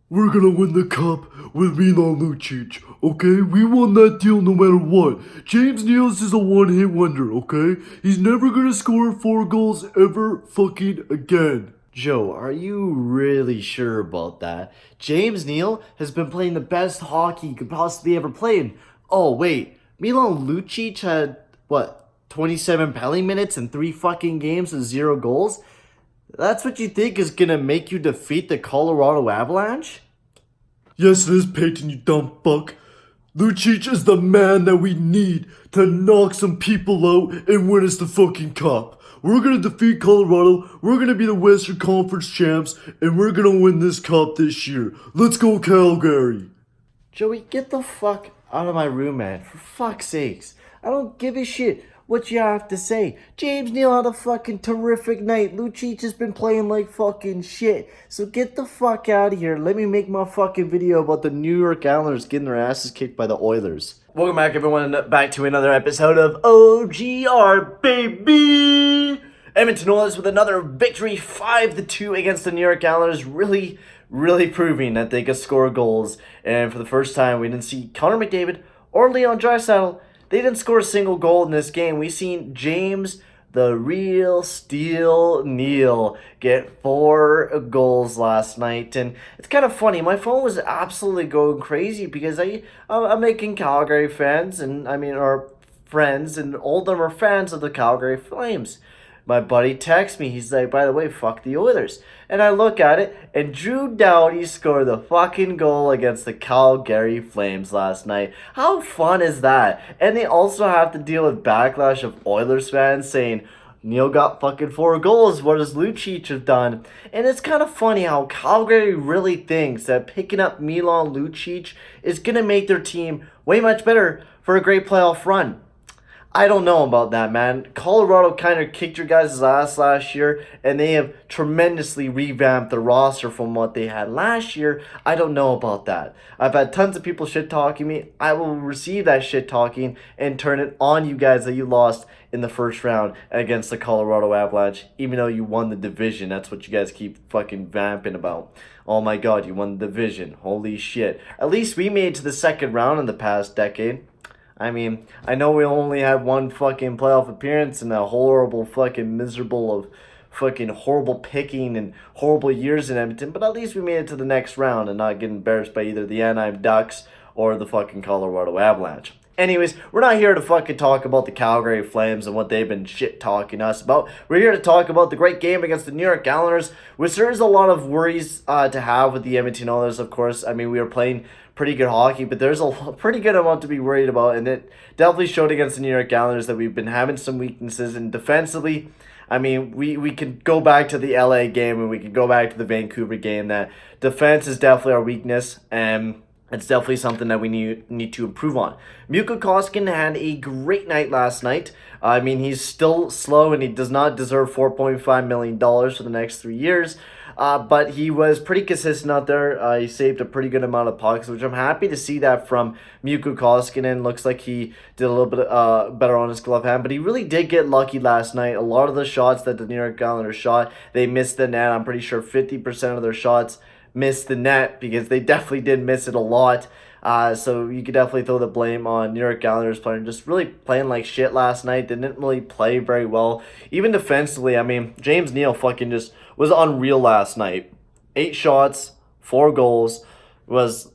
We're gonna win the cup with Milan Lucic, okay? We won that deal no matter what. James Neal's is a one-hit wonder, okay? He's never gonna score 4 goals ever fucking again. Joe, are you really sure about that? James Neal has been playing the best hockey he could possibly ever play. Oh, wait. Milan Lucic had, what, 27 penalty minutes in 3 fucking games and 0 goals? That's what you think is gonna make you defeat the Colorado Avalanche? Yes, it is, Peyton, you dumb fuck. Lucic is the man that we need to knock some people out and win us the fucking cup. We're gonna defeat Colorado, we're gonna be the Western Conference champs, and we're gonna win this cup this year. Let's go, Calgary! Joey, get the fuck out of my room, man. For fuck's sakes. I don't give a shit what you have to say. James Neal had a fucking terrific night. Lucic has been playing like fucking shit. So get the fuck out of here. Let me make my fucking video about the New York Islanders getting their asses kicked by the Oilers. Welcome back, everyone, back to another episode of OGR, baby! Edmonton Oilers with another victory, 5-2 against the New York Islanders. Really proving that they could score goals. And for the first time, we didn't see Connor McDavid or Leon Draisaitl. They didn't score a single goal in this game. We seen James, the real steel Neal, get 4 goals last night. And it's kind of funny. My phone was absolutely going crazy because I'm making Calgary fans, and our friends, and all of them are fans of the Calgary Flames. My buddy texts me. He's like, by the way, fuck the Oilers. And I look at it, and Drew Doughty scored the fucking goal against the Calgary Flames last night. How fun is that? And they also have to deal with backlash of Oilers fans saying, Neal got fucking 4 goals. What does Lucic have done? And it's kind of funny how Calgary really thinks that picking up Milan Lucic is going to make their team way much better for a great playoff run. I don't know about that, man. Colorado kind of kicked your guys' ass last year, and they have tremendously revamped the roster from what they had last year. I don't know about that. I've had tons of people shit-talking me. I will receive that shit-talking and turn it on you guys that you lost in the first round against the Colorado Avalanche, even though you won the division. That's what you guys keep fucking vamping about. Oh my god, you won the division. Holy shit. At least we made it to the second round in the past decade. I mean, I know we only had one fucking playoff appearance and a horrible fucking miserable of fucking horrible picking and horrible years in Edmonton, but at least we made it to the next round and not get embarrassed by either the Anaheim Ducks or the fucking Colorado Avalanche. Anyways, we're not here to fucking talk about the Calgary Flames and what they've been shit-talking us about. We're here to talk about the great game against the New York Islanders, which there is a lot of worries to have with the Edmonton Oilers, of course. I mean, we were playing pretty good hockey, but there's a pretty good amount to be worried about, and it definitely showed against the New York Islanders that we've been having some weaknesses, and defensively, I mean, we could go back to the LA game, and we could go back to the Vancouver game. That defense is definitely our weakness, and it's definitely something that we need to improve on. Mikko Koskinen had a great night last night. I mean, he's still slow, and he does not deserve $4.5 million for the next 3 years. But he was pretty consistent out there. He saved a pretty good amount of pucks, which I'm happy to see that from Mikko Koskinen. Looks like he did a little bit better on his glove hand, but he really did get lucky last night. A lot of the shots that the New York Islanders shot, they missed the net. I'm pretty sure 50% of their shots missed the net because they definitely did miss it a lot. So you could definitely throw the blame on New York Islanders playing, just really playing like shit last night. They didn't really play very well. Even defensively, I mean, James Neal fucking just was unreal last night. 8 shots, 4 goals, was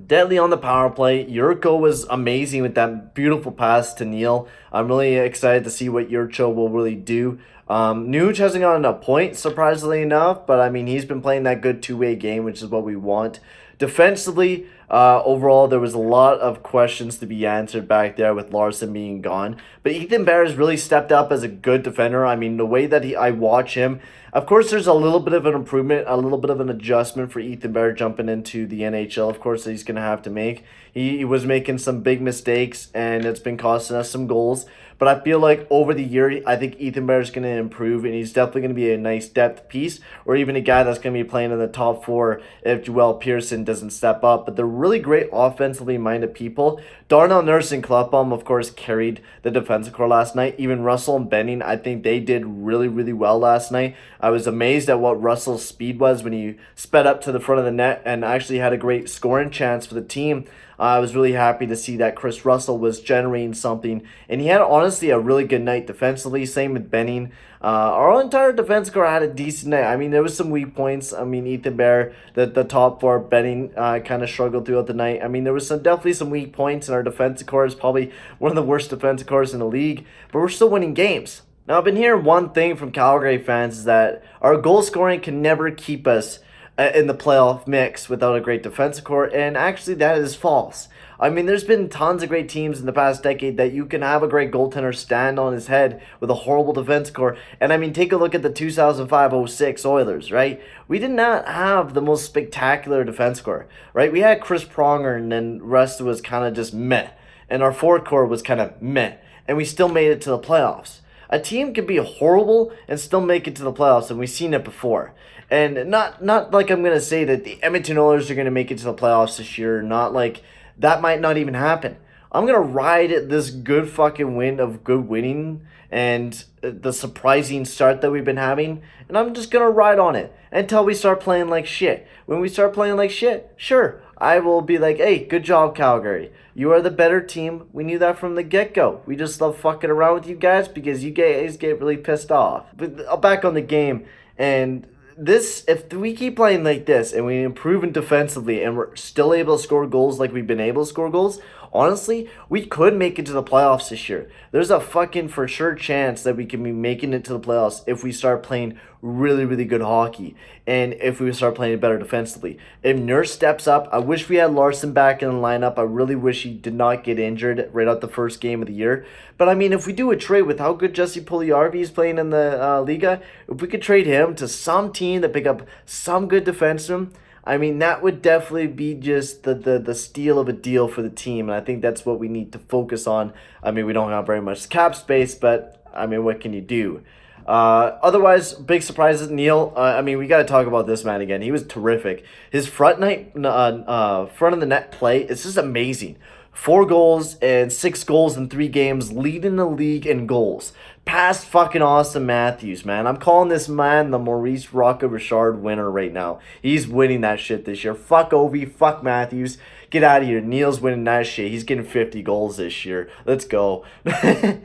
deadly on the power play. Yurko was amazing with that beautiful pass to Neal. I'm really excited to see what Yurko will really do. Nuge hasn't gotten a point, surprisingly enough, but I mean, he's been playing that good two-way game, which is what we want. Defensively, overall, there was a lot of questions to be answered back there with Larson being gone. But Ethan Bear has really stepped up as a good defender. I mean, the way that I watch him, of course, there's a little bit of an improvement, a little bit of an adjustment for Ethan Bear jumping into the NHL, of course, that he's going to have to make. He was making some big mistakes, and it's been costing us some goals. But I feel like over the year, I think Ethan Bear is going to improve, and he's definitely going to be a nice depth piece, or even a guy that's going to be playing in the top 4 if Joel Pearson doesn't step up. But they're really great offensively minded people. Darnell Nurse and Klefbom, of course, carried the defensive core last night. Even Russell and Benning, I think they did really, really well last night. I was amazed at what Russell's speed was when he sped up to the front of the net and actually had a great scoring chance for the team. I was really happy to see that Chris Russell was generating something, and he had honestly a really good night defensively. Same with Benning. Our entire defense core had a decent night. I mean, there was some weak points. I mean, Ethan Bear, the top 4, Benning kind of struggled throughout the night. I mean, there was definitely some weak points, and our defensive core is probably one of the worst defensive cores in the league, but we're still winning games. Now, I've been hearing one thing from Calgary fans is that our goal scoring can never keep us in the playoff mix without a great defensive core, and actually that is false. I mean, there's been tons of great teams in the past decade that you can have a great goaltender stand on his head with a horrible defense core. And I mean, take a look at the 2005-06 Oilers, right? We did not have the most spectacular defense core, right? We had Chris Pronger, and then the rest was kind of just meh. And our forward core was kind of meh. And we still made it to the playoffs. A team can be horrible and still make it to the playoffs, and we've seen it before. And not like I'm going to say that the Edmonton Oilers are going to make it to the playoffs this year. Not like that might not even happen. I'm going to ride this good fucking wind of good winning and the surprising start that we've been having. And I'm just going to ride on it until we start playing like shit. When we start playing like shit, sure, I will be like, hey, good job, Calgary. You are the better team. We knew that from the get-go. We just love fucking around with you guys because you guys get really pissed off. But back on the game, and this, if we keep playing like this and we improve defensively and we're still able to score goals like we've been able to score goals, honestly, we could make it to the playoffs this year. There's a fucking for sure chance that we can be making it to the playoffs if we start playing really, really good hockey and if we start playing better defensively. If Nurse steps up, I wish we had Larson back in the lineup. I really wish he did not get injured right out the first game of the year. But I mean, if we do a trade with how good Jesse Puljujarvi is playing in the Liga, if we could trade him to some team that pick up some good defenseman, I mean, that would definitely be just the steal of a deal for the team. And I think that's what we need to focus on. I mean, we don't have very much cap space, but I mean, what can you do? Otherwise, big surprises, Neal. I mean, we got to talk about this man again. He was terrific. His front of the net play is just amazing. 4 goals and 6 goals in 3 games, leading the league in goals. Past fucking Austin Matthews, man. I'm calling this man the Maurice Rocca Richard winner right now. He's winning that shit this year. Fuck Ovi, fuck Matthews. Get out of here. Neal's winning that shit. He's getting 50 goals this year. Let's go. And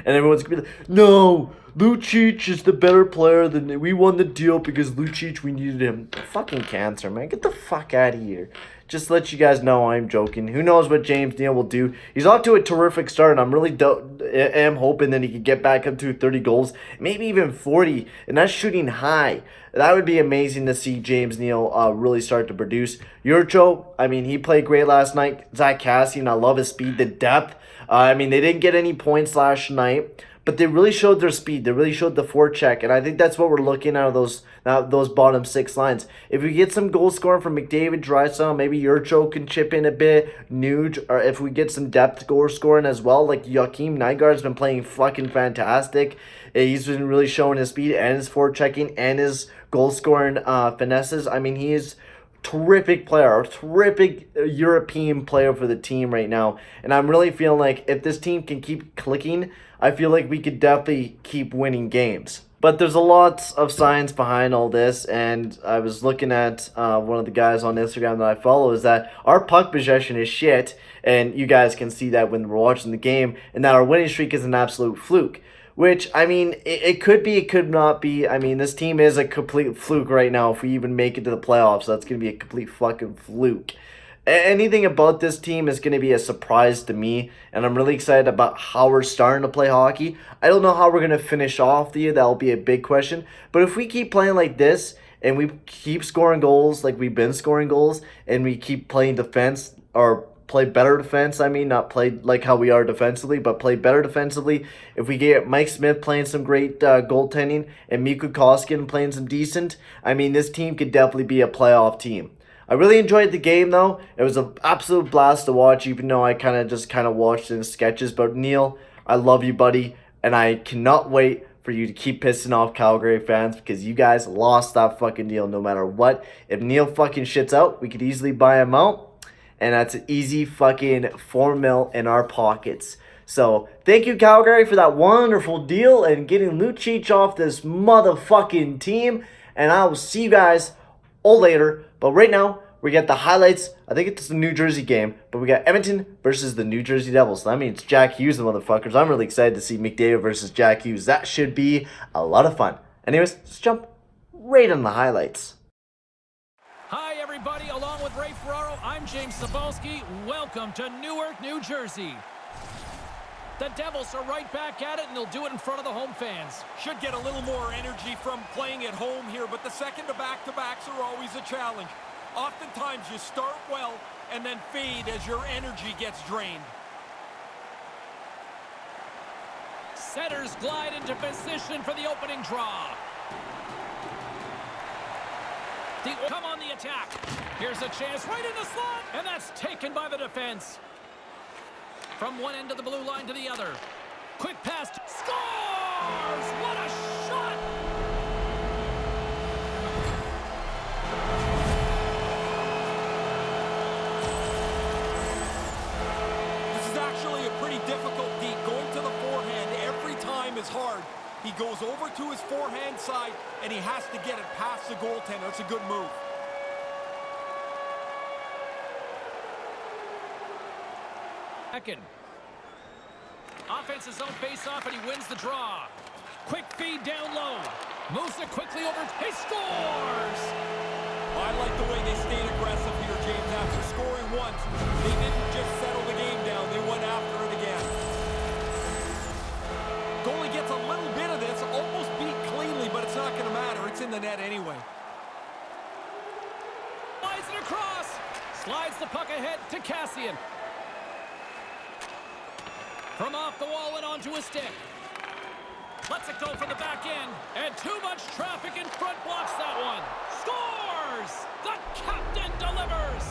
everyone's gonna be like, no, Lucic is the better player than we won the deal because Lucic, we needed him. Fucking cancer, man. Get the fuck out of here. Just let you guys know I'm joking. Who knows what James Neal will do. He's off to a terrific start, and I'm really am hoping that he could get back up to 30 goals, maybe even 40, and that's shooting high. That would be amazing to see James Neal really start to produce. Yurcho, I mean, he played great last night. Zach Cassian, I love his speed, the depth. I mean, they didn't get any points last night, but they really showed their speed. They really showed the forecheck, and I think that's what we're looking at those bottom 6 lines. If we get some goal scoring from McDavid, Draisaitl, maybe Yurcho can chip in a bit, Nuge, or if we get some depth goal scoring as well, like Joakim Nygaard's been playing fucking fantastic. He's been really showing his speed and his forechecking and his goal scoring finesses. I mean, he is terrific player, a terrific European player for the team right now. And I'm really feeling like if this team can keep clicking, I feel like we could definitely keep winning games. But there's a lot of science behind all this, and I was looking at one of the guys on Instagram that I follow, is that our puck possession is shit, and you guys can see that when we're watching the game, and that our winning streak is an absolute fluke. Which, I mean, it could be, it could not be. I mean, this team is a complete fluke right now. If we even make it to the playoffs, that's going to be a complete fucking fluke. Anything about this team is going to be a surprise to me, and I'm really excited about how we're starting to play hockey. I don't know how we're going to finish off the year. That'll be a big question. But if we keep playing like this, and we keep scoring goals like we've been scoring goals, and we keep playing defense, or play better defense, not play like how we are defensively, but play better defensively. If we get Mike Smith playing some great goaltending and Mikko Koskinen playing some decent, this team could definitely be a playoff team. I really enjoyed the game, though. It was an absolute blast to watch, even though I kind of watched in sketches. But Neal, I love you, buddy, and I cannot wait for you to keep pissing off Calgary fans because you guys lost that fucking deal no matter what. If Neal fucking shits out, we could easily buy him out, and that's an easy fucking $4 million in our pockets. So thank you, Calgary, for that wonderful deal and getting Lucic off this motherfucking team. And I will see you guys all later. But right now, we get the highlights. I think it's the New Jersey game, but we got Edmonton versus the New Jersey Devils. That means Jack Hughes, the motherfuckers. I'm really excited to see McDavid versus Jack Hughes. That should be a lot of fun. Anyways, let's jump right on the highlights. Hi, everybody. Along with Ray Ferraro, I'm James Cebulski. Welcome to Newark, New Jersey. The Devils are right back at it, and they'll do it in front of the home fans. Should get a little more energy from playing at home here, but the second to back-to-backs are always a challenge. Oftentimes you start well and then fade as your energy gets drained. Setters glide into position for the opening draw. Come on the attack. Here's a chance right in the slot, and that's taken by the defense. From one end of the blue line to the other. Quick pass. Scores! What a shot! This is actually a pretty difficult deep. Going to the forehand every time is hard. He goes over to his forehand side, and he has to get it past the goaltender. It's a good move. Second. Offense his own face-off, and he wins the draw. Quick feed down low. Moves it quickly over. He scores! I like the way they stayed aggressive here, James. After scoring once, they didn't just settle the game down. They went after it again. Goalie gets a little bit of this, almost beat cleanly, but it's not going to matter. It's in the net anyway. Slides it across. Slides the puck ahead to Cassian. From off the wall and onto a stick. Lets it go from the back end. And too much traffic in front blocks that one. Scores! The captain delivers!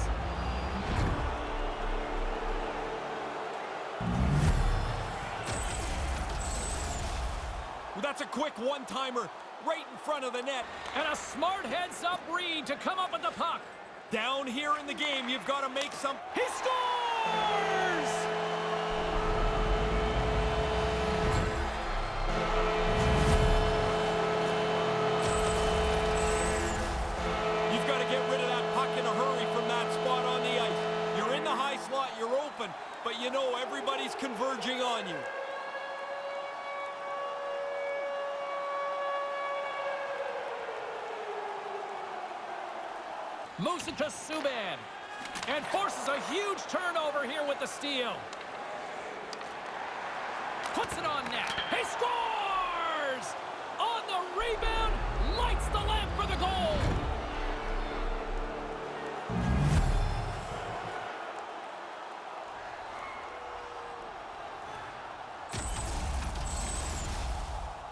Well, that's a quick one-timer right in front of the net. And a smart heads-up read to come up with the puck. Down here in the game, you've got to make some... He scores! You've got to get rid of that puck in a hurry from that spot on the ice. You're in the high slot, you're open, but you know everybody's converging on you. Moves it to Subban. And forces a huge turnover here with the steal. Puts it on net. He scores! On the rebound, lights the lamp for the goal.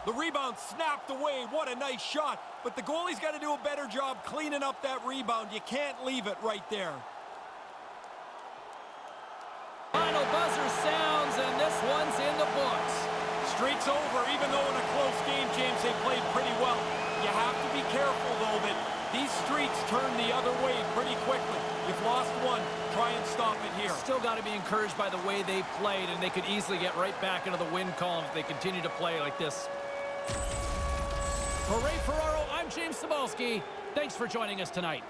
The rebound snapped away. What a nice shot. But the goalie's got to do a better job cleaning up that rebound. You can't leave it right there. Final buzzer sounds, and this one's in the books. Streak's over. Even though in a close game, James, they played pretty well. You have to be careful, though, that these streaks turn the other way pretty quickly. You've lost one. Try and stop it here. Still got to be encouraged by the way they played, and they could easily get right back into the win column if they continue to play like this. For Ray Ferraro, I'm James Cebulski. Thanks for joining us tonight.